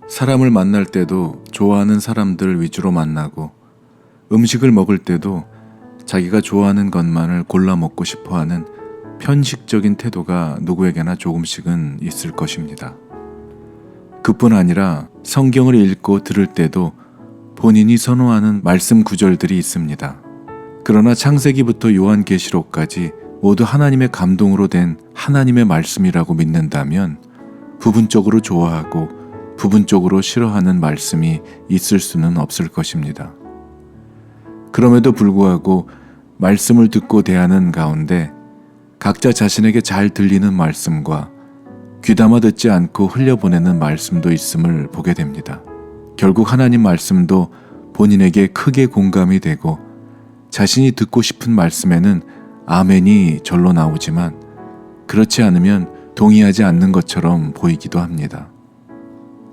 사람을 만날 때도 좋아하는 사람들 위주로 만나고 음식을 먹을 때도 자기가 좋아하는 것만을 골라 먹고 싶어하는 편식적인 태도가 누구에게나 조금씩은 있을 것입니다. 그뿐 아니라 성경을 읽고 들을 때도 본인이 선호하는 말씀 구절들이 있습니다. 그러나 창세기부터 요한계시록까지 모두 하나님의 감동으로 된 하나님의 말씀이라고 믿는다면 부분적으로 좋아하고 부분적으로 싫어하는 말씀이 있을 수는 없을 것입니다. 그럼에도 불구하고 말씀을 듣고 대하는 가운데 각자 자신에게 잘 들리는 말씀과 귀담아 듣지 않고 흘려보내는 말씀도 있음을 보게 됩니다. 결국 하나님 말씀도 본인에게 크게 공감이 되고 자신이 듣고 싶은 말씀에는 아멘이 절로 나오지만 그렇지 않으면 동의하지 않는 것처럼 보이기도 합니다.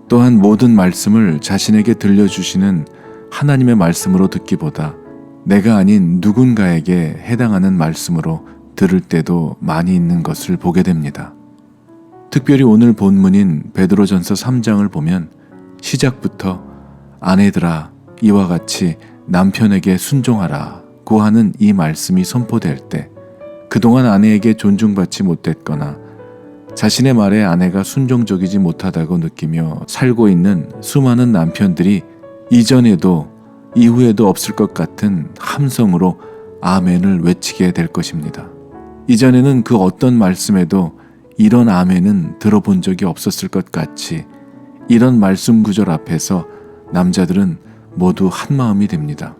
또한 모든 말씀을 자신에게 들려주시는 하나님의 말씀으로 듣기보다 내가 아닌 누군가에게 해당하는 말씀으로 들을 때도 많이 있는 것을 보게 됩니다. 특별히 오늘 본문인 베드로전서 3장을 보면 시작부터 아내들아 이와 같이 남편에게 순종하라 고 하는 이 말씀이 선포될 때 그동안 아내에게 존중받지 못했거나 자신의 말에 아내가 순종적이지 못하다고 느끼며 살고 있는 수많은 남편들이 이전에도 이후에도 없을 것 같은 함성으로 아멘을 외치게 될 것입니다. 이전에는 그 어떤 말씀에도 이런 아멘은 들어본 적이 없었을 것 같이 이런 말씀 구절 앞에서 남자들은 모두 한마음이 됩니다.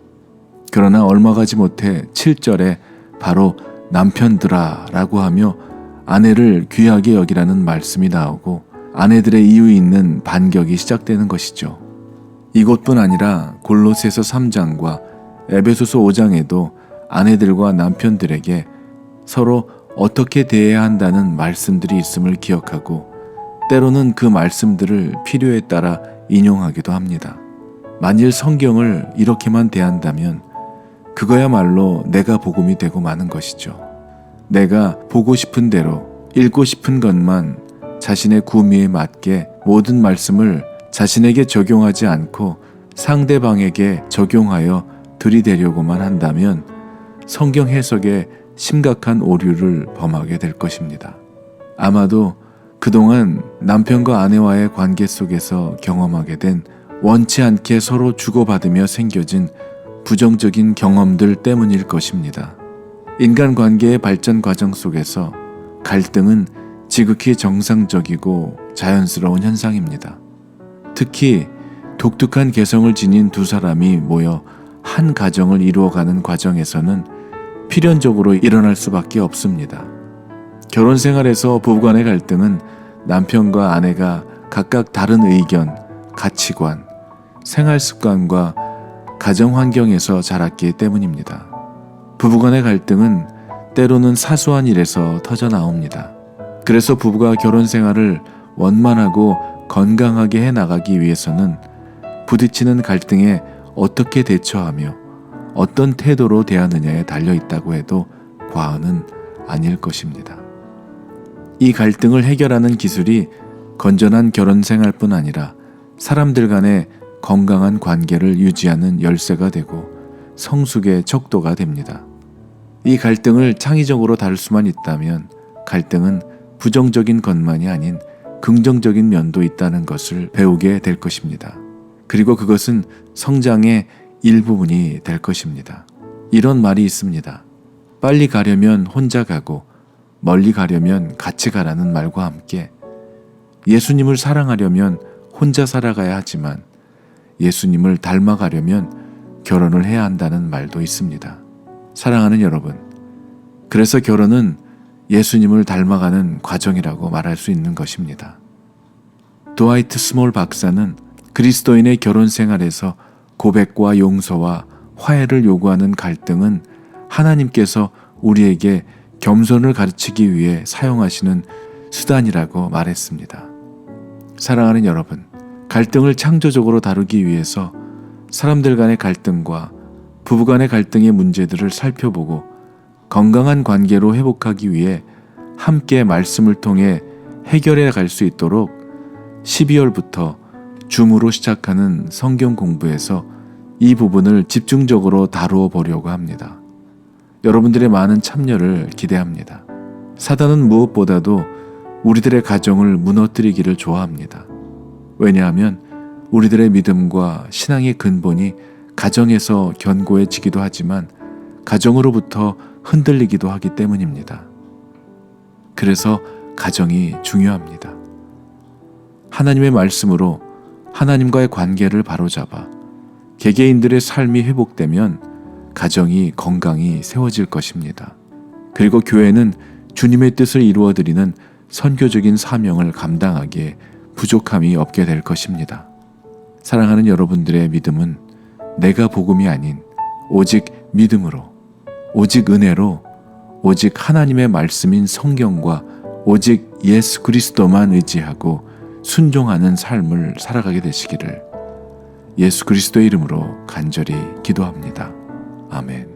그러나 얼마 가지 못해 7절에 바로 남편들아 라고 하며 아내를 귀하게 여기라는 말씀이 나오고 아내들의 이유 있는 반격이 시작되는 것이죠. 이것뿐 아니라 골로새서 3장과 에베소서 5장에도 아내들과 남편들에게 서로 어떻게 대해야 한다는 말씀들이 있음을 기억하고 때로는 그 말씀들을 필요에 따라 인용하기도 합니다. 만일 성경을 이렇게만 대한다면 그거야말로 내가 복음이 되고 마는 것이죠. 내가 보고 싶은 대로 읽고 싶은 것만 자신의 구미에 맞게 모든 말씀을 자신에게 적용하지 않고 상대방에게 적용하여 들이대려고만 한다면 성경 해석에 심각한 오류를 범하게 될 것입니다. 아마도 그동안 남편과 아내와의 관계 속에서 경험하게 된 원치 않게 서로 주고받으며 생겨진 부정적인 경험들 때문일 것입니다. 인간관계의 발전 과정 속에서 갈등은 지극히 정상적이고 자연스러운 현상입니다. 특히 독특한 개성을 지닌 두 사람이 모여 한 가정을 이루어가는 과정에서는 필연적으로 일어날 수밖에 없습니다. 결혼 생활에서 부부간의 갈등은 남편과 아내가 각각 다른 의견, 가치관, 생활 습관과 가정 환경에서 자랐기 때문입니다. 부부간의 갈등은 때로는 사소한 일에서 터져 나옵니다. 그래서 부부가 결혼 생활을 원만하고 건강하게 해나가기 위해서는 부딪히는 갈등에 어떻게 대처하며 어떤 태도로 대하느냐에 달려있다고 해도 과언은 아닐 것입니다. 이 갈등을 해결하는 기술이 건전한 결혼 생활뿐 아니라 사람들 간의 건강한 관계를 유지하는 열쇠가 되고 성숙의 척도가 됩니다. 이 갈등을 창의적으로 다룰 수만 있다면 갈등은 부정적인 것만이 아닌 긍정적인 면도 있다는 것을 배우게 될 것입니다. 그리고 그것은 성장의 일부분이 될 것입니다. 이런 말이 있습니다. 빨리 가려면 혼자 가고 멀리 가려면 같이 가라는 말과 함께 예수님을 사랑하려면 혼자 살아가야 하지만 예수님을 닮아가려면 결혼을 해야 한다는 말도 있습니다. 사랑하는 여러분, 그래서 결혼은 예수님을 닮아가는 과정이라고 말할 수 있는 것입니다. 드와이트 스몰 박사는 그리스도인의 결혼 생활에서 고백과 용서와 화해를 요구하는 갈등은 하나님께서 우리에게 겸손을 가르치기 위해 사용하시는 수단이라고 말했습니다. 사랑하는 여러분, 갈등을 창조적으로 다루기 위해서 사람들 간의 갈등과 부부 간의 갈등의 문제들을 살펴보고 건강한 관계로 회복하기 위해 함께 말씀을 통해 해결해 갈 수 있도록 12월부터 줌으로 시작하는 성경 공부에서 이 부분을 집중적으로 다루어 보려고 합니다. 여러분들의 많은 참여를 기대합니다. 사단은 무엇보다도 우리들의 가정을 무너뜨리기를 좋아합니다. 왜냐하면 우리들의 믿음과 신앙의 근본이 가정에서 견고해지기도 하지만 가정으로부터 흔들리기도 하기 때문입니다. 그래서 가정이 중요합니다. 하나님의 말씀으로 하나님과의 관계를 바로잡아 개개인들의 삶이 회복되면 가정이 건강히 세워질 것입니다. 그리고 교회는 주님의 뜻을 이루어드리는 선교적인 사명을 감당하기에 부족함이 없게 될 것입니다. 사랑하는 여러분들의 믿음은 내가 복음이 아닌 오직 믿음으로, 오직 은혜로, 오직 하나님의 말씀인 성경과 오직 예수 그리스도만 의지하고 순종하는 삶을 살아가게 되시기를 예수 그리스도의 이름으로 간절히 기도합니다. 아멘.